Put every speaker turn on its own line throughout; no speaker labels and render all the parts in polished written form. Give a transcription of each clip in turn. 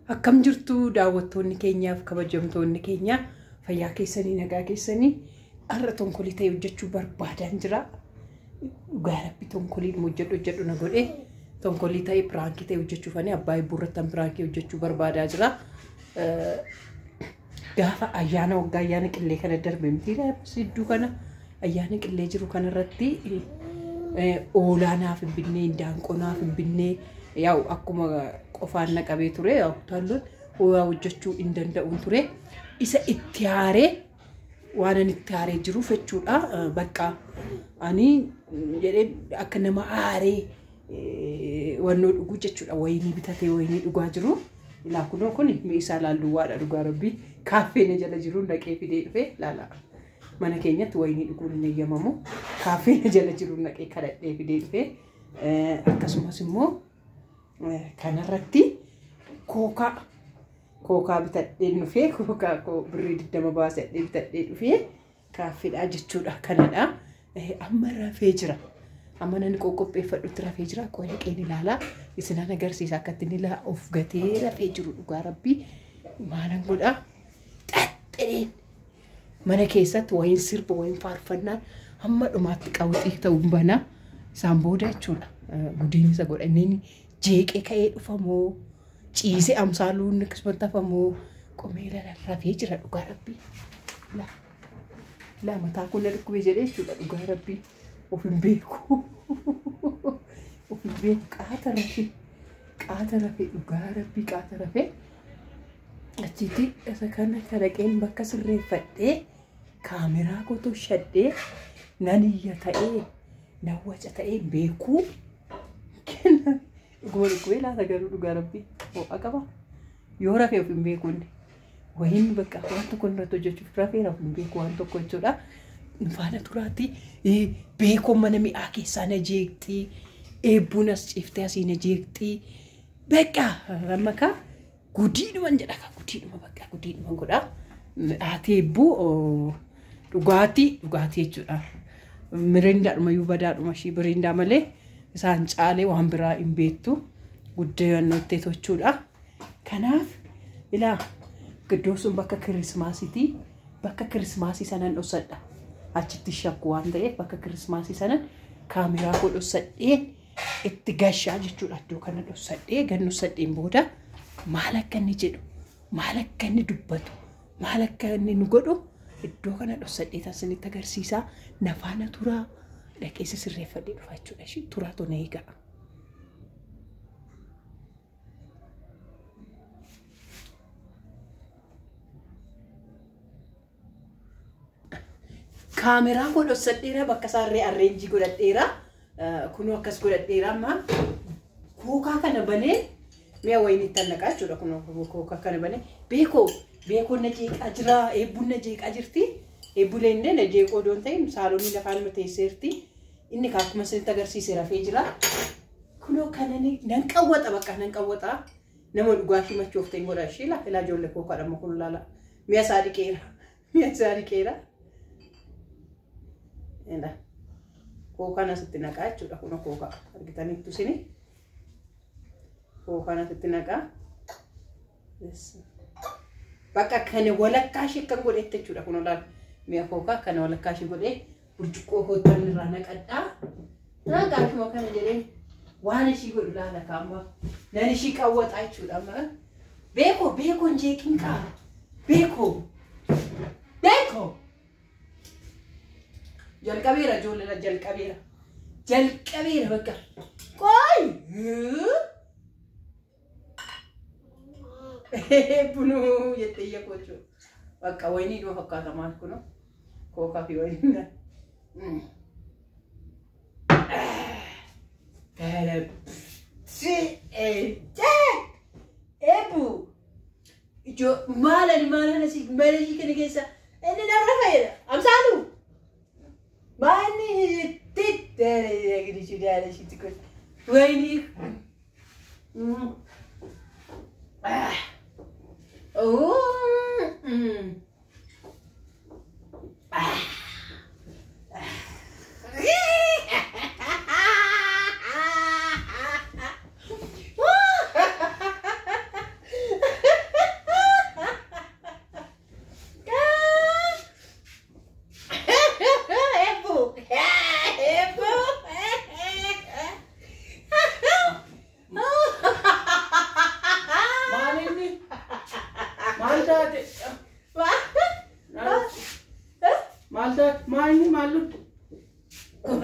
Akkam jirtu daawwattoonni keenyaaf kabajamtoonni keenya fayyaa keessanii nagaa keessanii har'a tonkolii ta'e hojjechuu barbaadan jira. Dhugaa rabbi tonkolii hojjedhu na godhe tonkolii ta'e piraankii ta'e hojjechuuf ani abbaa burrattan piraankii hojjechuu barbaadaa jira. Gaafa ayyaana waggaa ayyaana qillee kana darbe miti sidduu kana ayyaana qillee jiru kanarratti oolaanaaf hin binnee daanqonaaf hin binnee yaa'u akkuma qofaan naqabee ture yaa'u talluun waa hojjechuu hin danda'uun ture isa itti haaree waan ani itti haaree jiruuf jechuudha. Bakka ani jedhee akka nama haaree wannoo dhuguu jechuudha. Wayinii bitatee wayinii dhugaa jiru ilaa kunoo kun mi'isaa laalluwaadha dhugaa rabbii kaaffeen jala jiru naqee fidee dhufe laala mana keenyatti wayinii dhuguun hin eeyyamamu kaaffeen jala jiru naqee kadhadhee fidee dhufe akkasumas immoo kanarratti kookaa bitadhee dhufee kookaa birrii 20 baasadhee bitadhee dhufee kaaffeedha jechuudha. Kanadha amma rafee jira. Amma nan qopheeffadhutti rafee jira. Qola qeen ilaalaa isinan agarsiisa akka inni la of gatee rafee jiru dhugaa rabbii maalan godha xaxxeen mana keessatti wayin sirba wayin faarfannaan hamma dhumaatti qawwii ta'uun bana isaan booda jechuudha. Gudiin isa godhanneen jeeqee ka'ee dhufamoo ciisee amsaaluun kismantafamoo qomeela rafee jira dhugaa rabbii la mataa kun dhukkubee jedhee jechuudha dhugaa rabbii of hin beeku of hin beeku qaata rafee dhugaa rabbii qaata rafee achitti isa kana kalaqeen bakka sirreeffadhee kaameraa kootu shadhee naniyya ta'ee nawwaca ta'ee beekuu kenna dhukkubee laata garuu dhugaa rabbii ho'a qaba yoo rafee of hin beekuun wayin bakka waan tokko irratti hojjechuuf rafee of hin beeku waan tokko jechuudha. Faana turaatti beekoo mana mi'aa keessaa na jeeqxii eebbuun as ciiftee asii na jeeqxii bakka rammakaa gudiidhuman jedha ka gudiidhuma godha haati eebbuu dhugaatii jechuudha. Mirindaadhuma yoo badaadhuma shii mirindaa malee isaan caalee waan biraa hin beektu guddayannoottee tochuudha. Kanaaf ilaa giddoo sun bakka kirismaasiitii bakka kirismaasii sanan dhossadha. Achitti shakku waan ta'eef bakka kirismaasii sanan kaameraa koo dhossadheen itti gashaa jechuudha. Iddoo kana dhossadhee gannussadheen booda maal akka inni jedhu maal akka inni dubbatu maal akka inni nu godhu iddoo kana dhossadhee taasisanitti agarsiisaa nafaana turaa dhaqeessa sirreeffadhee dhufa jechuudha. Turaa tona eegaa. Kaameraa godhossadheera bakka saarree arreenjii godhadheera kunoo akkas godhadheera amma kookaa kana banee mi'a wayinii tannaqaa jechuudha. Kunoo kookaa kana banee beekoo na jeeqaa jira eebbuun na jeeqaa jirti eebbulee illee na jeeqoo doon ta'in saaloonii lafaan mateesseerti inni akkuma isinitti agarsiise rafee jira. Kunoo kanani nan qawwaxa nama dhugaatii machuuf ta'in godha ishee ilaa ijoollee kookaa dhamma kun laala mi'a isaa dhiqeera. Enda kookaan asitti naqaa jechuudha. Kun kookaa argitaniittu sini kookaan asitti naqaa bakka kana walakkaa ishee kan godhette jechuudha. Kun olaal mi'a kookaa kana walakkaa ishee godhee burcuqqoo hoottan irraa naqadhaa naqaa shuma kana jedhee waan ishii godhu laala kaamba nan ishii qawwaxaa jechuudha. Amma beekoo jeeqin qaa beekoo jalqabeera ijoollee jalqabeera bakka qoy bunuu jettee yakkoochuu bakka wayinii dhuma fakkaata maal kunoo kookaa fi wayinii eebbu ijoo maalan asii malashii kana keessa inni narra fayyada amsaaluu Mani titere gidi sudah situ kan. Wah ini.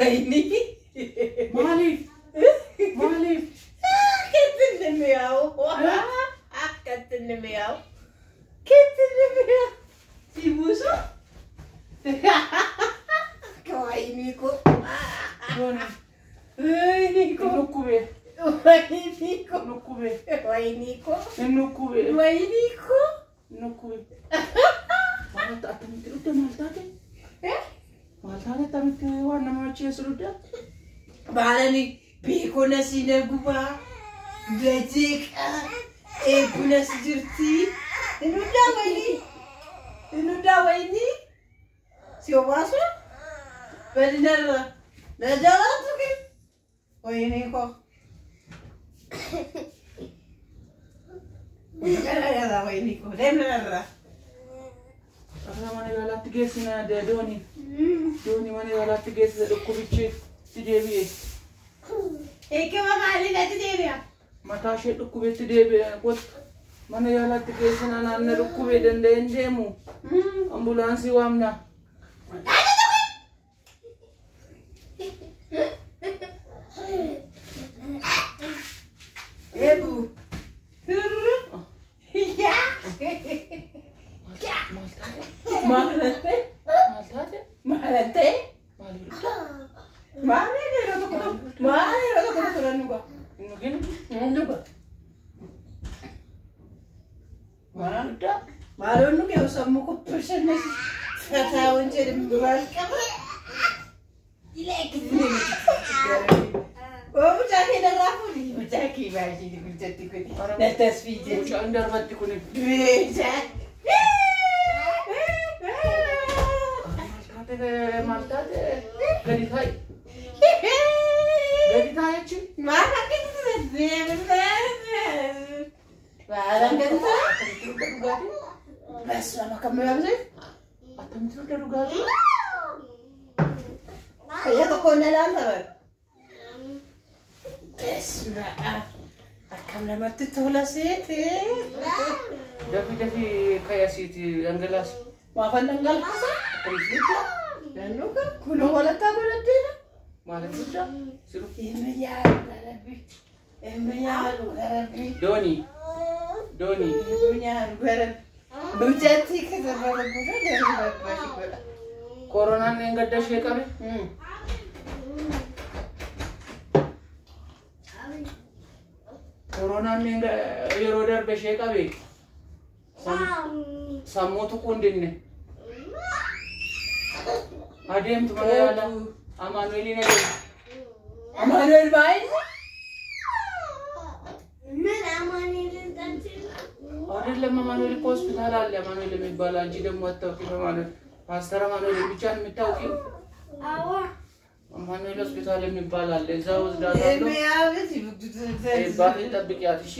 ويني
مالي
كنت النمياو كنت النمياو كنت النمياو سيبوسو وينيكو وينيكو
نكوبي
وينيكو
نكوبي
وينيكو
نكوبي
وينيكو
نكوبي مالت أتمنى تلوده مالتاتي مالتاتي أتمنى وانا ما أشياء سلوده
بعدني بيكون سينجوبا بيتك بيكون سجرتي إنه دا ويني سيو باسو بدنا نجالا توكي ويني كو يلا ويني كو دمنا
أنا ماني ولا تجسنا دوني ماني ولا تجس لكوبيتشي تجيبيه
إيه كم مالي لا تجيبيه
متى شيء لكوبيت تجيبيه قط ماني ولا تجسنا أنا لكوبيت دندمو أمبولانسي وامنا
إبو يا مالتي Malonu ke usamu ko persona fata wonje de mbal kama ilek ni oh mutaki da rafuni mutaki baji di mutati ko na tasfije
andar batti kuni
beja
maltate gadi thai achi
mana ke barang kan bas sama kamu yang sih
atam itu udah rugati
kayak toko nalan tahu bas akan lama tuh lah sih
Davi kayak sih anggelas
maafan tanggal
Terus
dan lu kan kuno wala tahu nanti
malam sudah suruh
ini ya Garabi
Doni
punya Garabi bujati ke zaman kuno dari bapak sekolah
corona yang gak ada sih kami corona yang gak yorodar beshe kami samo tuh kundin ada yang tuh mana ada Amanuel ini
Amanuel baik
አይደለም አማኑኤል ሆስፒታል አለ አማኑኤል የሚባል አንቺ ደግሞ አታውቂም ማለት ፓስተር አማኑኤል ብቻ የምታውቂው አማኑኤል ሆስፒታል የሚባል አለ እዛው ወስዳታለሁ ባል ጠብቂያት እሺ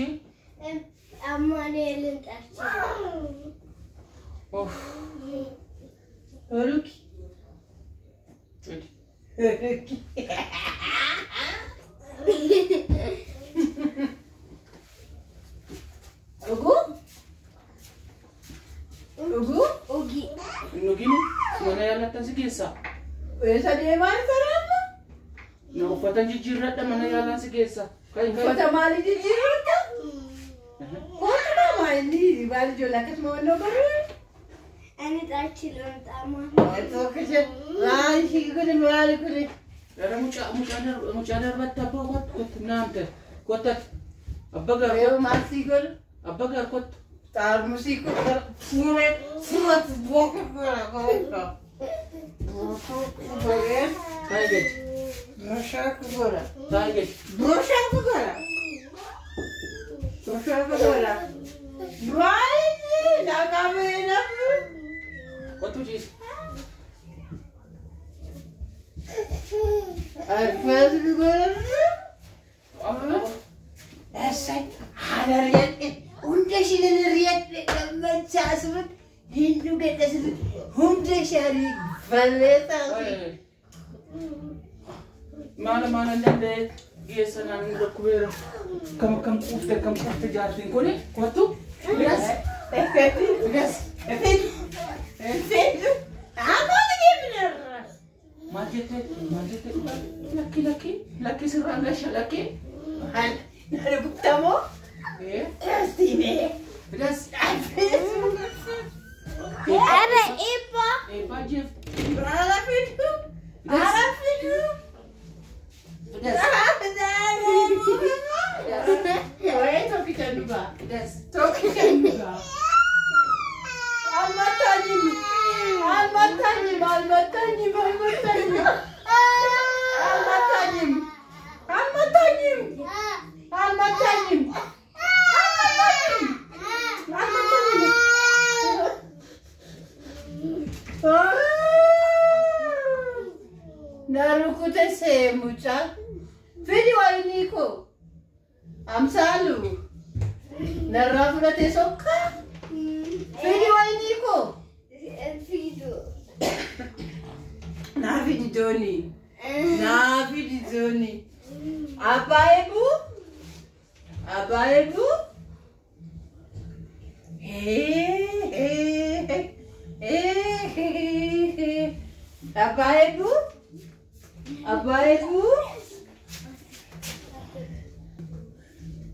አማኑኤልን ጠርቼ
ኦፍ
ሩክ
Ogi.
Nugini, mana yang datang segesa?
Biasa dia mana sekarang?
Nah, ufatan jijirat dan mana yang datang segesa? Kain.
Ufatan mali jijirat kan? Kau kenapa ini balik jualan ke semua orang baru?
Ani ጠርቼ ልምጣ
Itu kerja. Lah, sih kau balik kau.
Ada mucadar battapa kot nanti. Kotat. Abbagar.
Ayo masih kau.
Abbagar kot.
Tar musik kau surat buat kau. Bagian.
Target.
Masya kau.
Target.
Masya kau. Masya kau. Baik, nak kami nak.
What tu cis?
Apa sih kau?
Apa?
Asal ada riat, udah sih ada riat, macam sebut Hindu kita sebut, udah cari valeta.
Mana nanti biasa nanti dokuber kam kufte jatuhin ko ni? What tu? Yes.
Yes. Efeito. Ah, pode que bener.
Mas Laki serang gasya laki.
Mahal. Narabukta mo? Steve.
Pedas.
Ada ipa.
Pak Jeff.
Harap itu. Harap itu.
Pedas.
Weh, toki kan juga.
Pedas.
Toki kan juga. Almatanyim. Almatanyim. Almatanyim. Almatanyim. Almatanyim. Almatanyim. Almatanyim. Almatanyim. Narukute se mucha. Fidi wa iniko. Amsalu. Narafura te sokka. Fidi wa iniko.
Video.
Na fidi doni. Na fidi doni. Apa ibu? Apa ibu? Apa ibu? Apa ibu?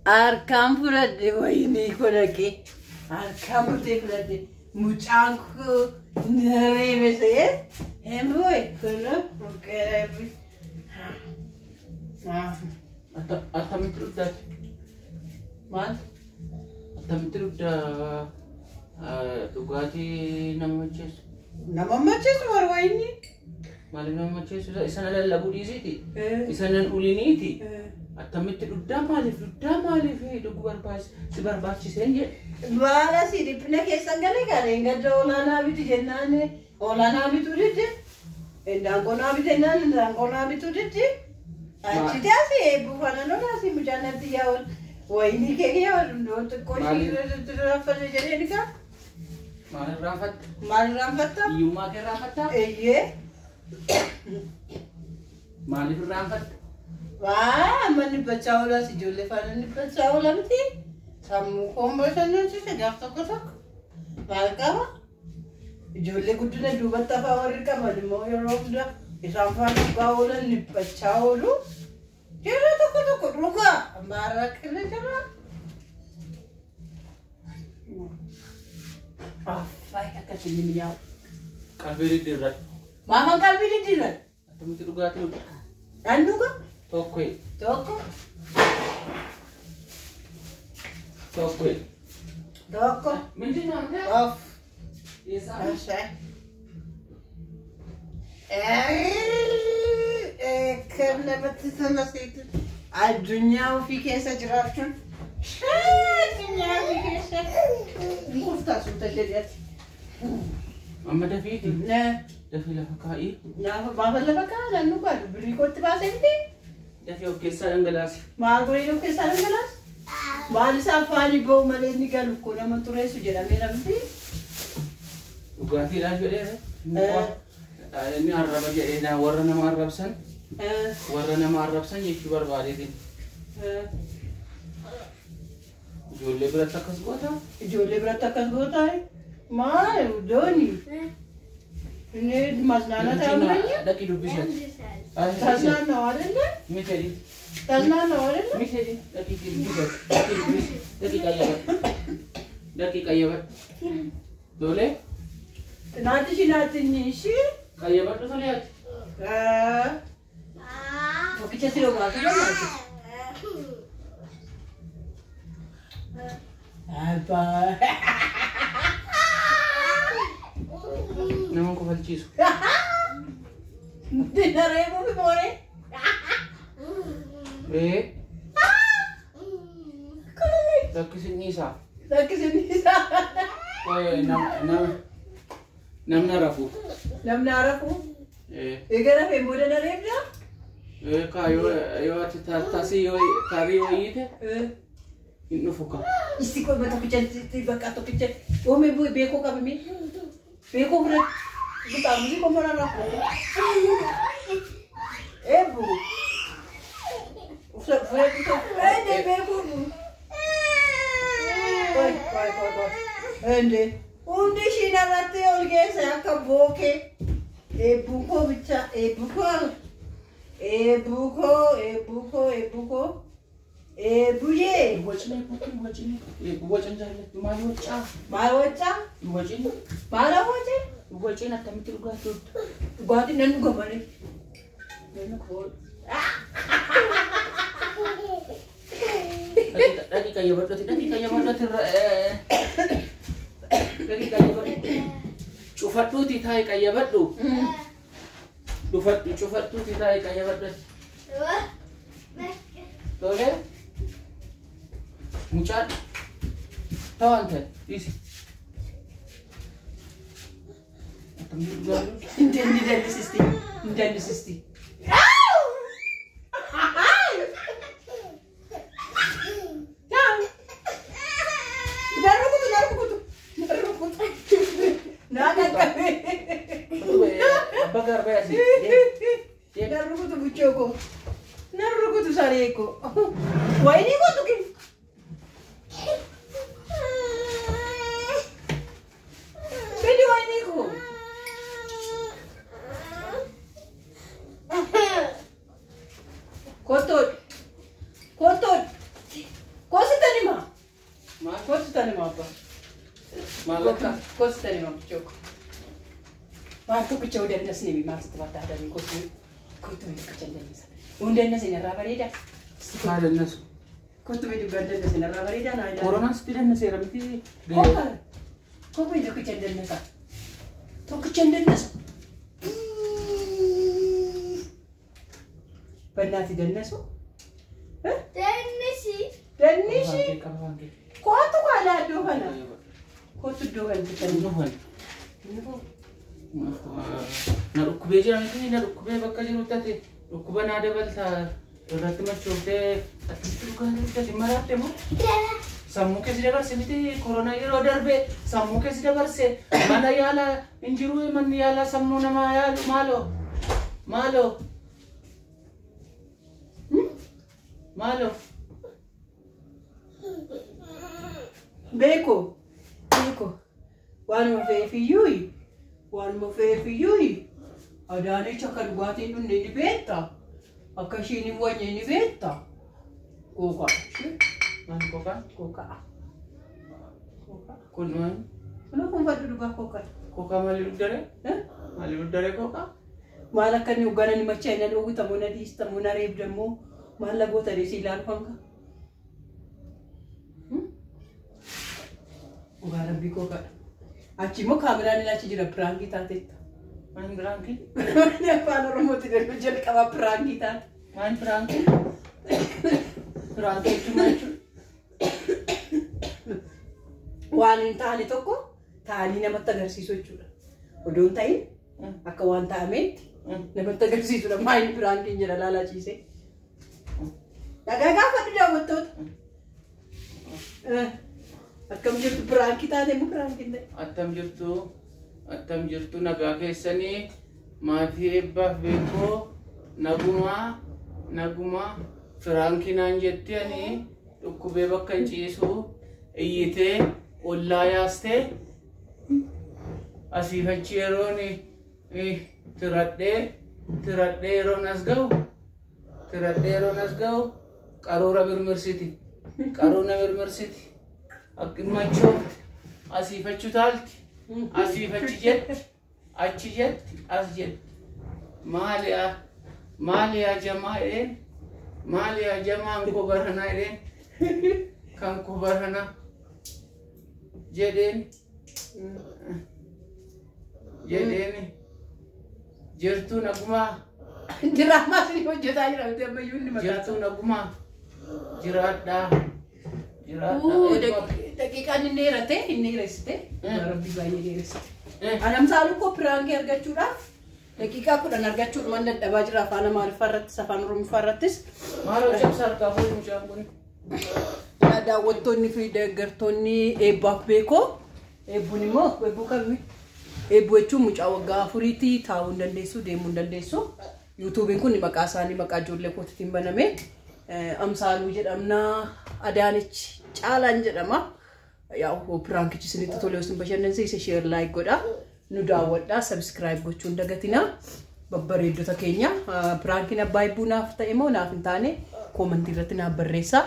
Arkam fudhadhe wayini ko dhaqee arkam fudhadhe mucaan koo nareebe ta'ee hemboy kono buqqeereebi.
Attamitti dhugdaati?
Maal?
Attamitti dhugaatii nama macheessu?
Nama macheessu war wayini?
Maaliif nama macheessu? Isa na lallabuu dhiisiiti? Isa nan uliniiti? Attamitti dhugdaa maaliif dhuguu si barbaachiseen jedhe?
Baala si dhiphina keessan galee galee gadda olaanaa biti jennaan olaanaa bituu didde indaanqonaa bitennaan indaanqonaa bituu didde achiti asi eebbuufana lola asi mucaanatti yaa'u wayinii kee yaa'u xiqqoo ishii raffate jedhee dhigaa.
Maal irraanfatta?
Maal irraanfatta?
Hiyyummaa kee irraanfattaa?
Eeyyee.
Maaliif irraanfatta?
Waa amma dhibbachaa oolaas ijoollee faana dhibbachaa oola miti. Sammuu koon bashannansiise gaaf tokko tokko maal qaba? Ijoollee guddina duubatti afaa warri qaban immoo yeroo hunda isaan faana dhugaa oolan dhibbachaa oolu. Yeroo tokko tokko dhugaa ammaarraa akkana jira. Affaay akkasii ni yaa'u.
Qalbii diddiirran.
Maafan qalbii diddiirran?
Attamitti dhugaatii dhugda?
Nan dhuga?
Tokko.
Tokko.
Tokko.
Tokko.
Minti namni?
Of.
Eessaa?
Ashai. Kan namatti tola seetu. Addunyaa ofii keessa jiraachuun. Addunyaa ofii keessa. Murtaa suuta jedhati.
Amma dafiiti?
Nee.
Dafii lafa kaa'ii?
Maafa lafa kaa'an nu baatu birrii kootti baasee miti.
Dafii of keessaa dhangalaasi.
Maal godhee of keessaa dhangalaas? Maal isaa afaanii ba'u malee inni galu koo nama xureessu jedhamee namti.
Dhugaatiidhaan jedheera. Inni arraba jedhee warra nama arrabsan. Warra nama arrabsan jechuu barbaadeetiin. Ijoollee biratti akkas goota?
Ijoollee biratti akkas goota? Maal dooni? Inni masnaana taa'amanya?
Dhaqii dubbisee.
Tasnaannawa አይደለ?
Mitedi.
Tasnaannawa አይደለ?
Mitedi. Dhaqii dubbisee. Dhaqii dubbisee. Dhaqii qayyabat. Dhaqii qayyabat. Doole?
Naati shinaatini ishi?
Qayyabadhu toleeti.
Tokkicha si dhugaatii gammaati. Abbaa.
Nama kofalchiisu.
Dinareemu fi mooree?
Rakkisin isaa.
Rakkisni isaa.
Namna rafu.
Namni harafu? Egaa rafee booda na reebdaa?
Kaa yoo ati taasii yoo tarii yoo hiite hin dhufu ka.
Isti koo tokkicha bakka tokkicha oomee beekoo qabame beekoo fudhate bitaamuzi koo mara rafu. Eebu. Fudhate tokko beekoo. Ende hundi ishii narratti ol geesse akka bookee Ebuko bicha, ebuko. Ebuko. Ebuye.
Wajine buki wajine. Wajin jalle. Mali wacha.
Mawacha.
Wajine.
Mala wache.
Wajine akamiti ugatu.
Gadi nanu gamare.
Nenu ko. Tadi kayak berdua. Lagi kayak berdua. Cufat tu titai kayak berdua. Cufat tu titai kayak berdua. Boleh? Mucat. Tahu ante? Isi. Hindi sisti. Bagar ba si?
Naruko to buchoko. Naruko to sareko. Why ni ko to kin? Pwede why ni ko? Kotot. Kosi tani ma. Kosi tani ma pa.
Malaka.
Kosi tani ma buchoko. Waktu kecil dan nasi ni memang setelah ada ni kotu itu kecil dan nasi. Undan nasi ni rabarida.
Ada nasu.
Kotu itu ganda nasi ni rabarida na ada.
Corona spiran nasi ramiti.
Kau itu kecil dan nasi. Tu kecil dan nasi. Pernah tidak nasi? Dan nasi.
Kamu
Kotu ada dua mana? Kotu dua kita ni.
Nuhan. Na rukkubee jiran kuni na rukkubee bakka jiru taate rukkuba naa dabalta irratti machoofte atitti dhugaan itti maratte moo sammuu keessi dabarse miti koronaa yeroo darbe sammuu keessi dabarse mana yaala hin jiru manni yaala sammuu namaa yaalu maalo
Beko. Waan mafeefiyyuuyi. Waan mafeefiyyuuyi. Adaanii akka dhugaatiin dhunne ni beekta. Akka ishiin hin wanyee ni beekta. Kookaa.
Maal kokaa?
Kookaa.
Kun maal?
Mana kun fadhu dhugaa kookaa?
Kokaa maaliif daree? Maaliif daree kokaa?
Maal akka inni hoggana ni machee na dhoowwitamu na dhiistamu na reebdamu maal lagoota deesii ilaalu hanga. Dhugaa rabbii kookaadha. Achi immoo kaameraan ilaachi jira piraangii taateetta.
Maal piraangii?
Afaan Oromooti darbu jalqaba piraangii taate.
Maal piraangii? Piraangii jechuun maal jechuudha?
Waan hin taane tokko taa'anii namatti agarsiisu jechuudha. Odoo hin ta'in akka waan ta'ameetti namatti agarsiisudha. Maayini piraankiin jedha laalaa ciisee. Dhagaa gaafadhu daawwattoota. Akkam jirtu pirankii taate moo piraankiin ta'e?
Attam jirtu nagaa keessanii maatii eebbaaf beekoo nagumaa firaankinaan jettanii dhukkubee bakka hin ciisu iyyitee ollaa yaastee asiif achi yeroon tiradhee yeroon as ga'u qaruura birmirsiti. Akkimachoofti asiif achi taalti asiif achi jetti as jetti maaliyaa jamaa edeen maaliyaa jamaan ko barana edeen kan ko barana jedheen jirtuu nagumaa
Diraamaa isin hojjetaa jira miti ammayyuu inni maqaa.
jirtuu nagumaa jiraadhaa.
Daqiiqaan inni dheeressite. Rabbi baay'ee dheeressite. Adamsaan uffoo piraangii argachuudhaaf daqiiqaa 10 argachuun man dadhabaa jira afaan Amaariffaarrattis afaan Oromoffaarrattis.
Maaloo jabsaa argaa fuudhu mucaan kun.
Daawwattoonni fi deeggartoonni eebbaaf beekoo eebbuun immoo eebbuu kamii? Eebbuu jechuun mucaa waggaa 4 taa'uu hin dandeessu deemuu hin dandeessu. Yuutuubiin kun maqaa isaanii maqaa ijoollee kootiitiin baname. Amsaaluu jedhamna Adaanech Caalaan jedhama. Yaa piraankichi isinitti tole isin bashannansiise share like godha.
nu daawwadhaa subscribe gochuun dagatina babbareeddota keenya prankiin abbaa buunaaf ta'e moo naaf hin taane comment irratti naaf barreessaa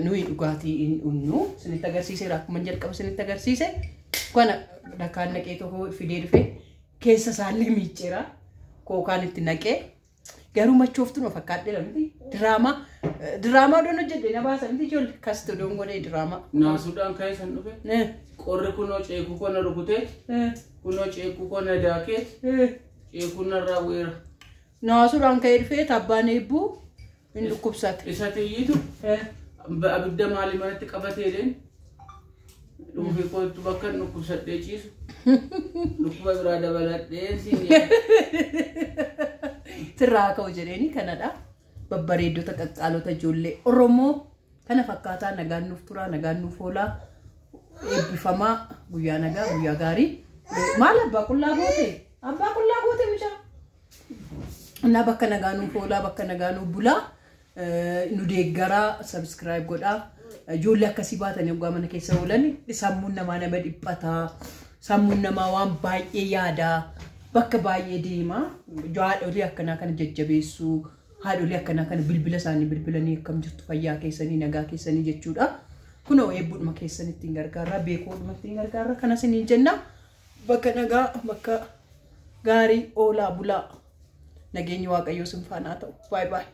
nuyi dhugaatii unnu sinitti agarsiiseera akkuma jalqaba sinitti agarsiise kana dhakaan naqee tokko fidee dhufe keessa isaallee miicceera kookaan itti naqee garuu machooftu no fakkaadhe lamti diraamaa doon hojjedhe na baasa miti ijoollee kasto doon godhee diraamaa
naasuudhaan ka'ee san dhufe qorri kunoo ceekuu kona rukutee kunoo ceekuu kona daakee ceekuu narraa weera
naasuudhaan ka'ee dhufee tabbaan eebbuu hin dhukkubsate
isa tiyyitu abidda maalii manatti qabatee leen dhufe kootu bakka dhukkubsadhee ciisu dhukkuba biraa dabaladhee
tirraa ka'u jedheeni kanadha babbareeddota qaqqaalota ijoollee Oromoo kana fakkaataa nagaan nuuf turaa nagaan nuuf oolaa eebbifamaa guyyaa nagaa guyyaa gaarii maal abbaa qullaa goote mucaa na bakka nagaa nuuf oolaa bakka nagaa nuuf bulaa nu deeggaraa subscribe godhaa ijoollee akkasii baatanii waggaa mana keessa oolan sammuun namaa nama dhiphataa sammuun namaa waan baay'ee yaadaa bakka baay'ee deemaa haadholii akkanaa kana jajjabeessuu haadholii akkanaa kana bilbila isaanii bilbilanii akkam jirtu fayyaa keessanii nagaa keessanii jechuudha kunoo eebbuudhuma keessan ittiin gargaarraa beekuudhuma ittiin gargaarraa kanas ni jenna bakka nagaa bakka gaarii oolaa bulaa nageenyi waaqayyoo sin faanaa ta'u bye bye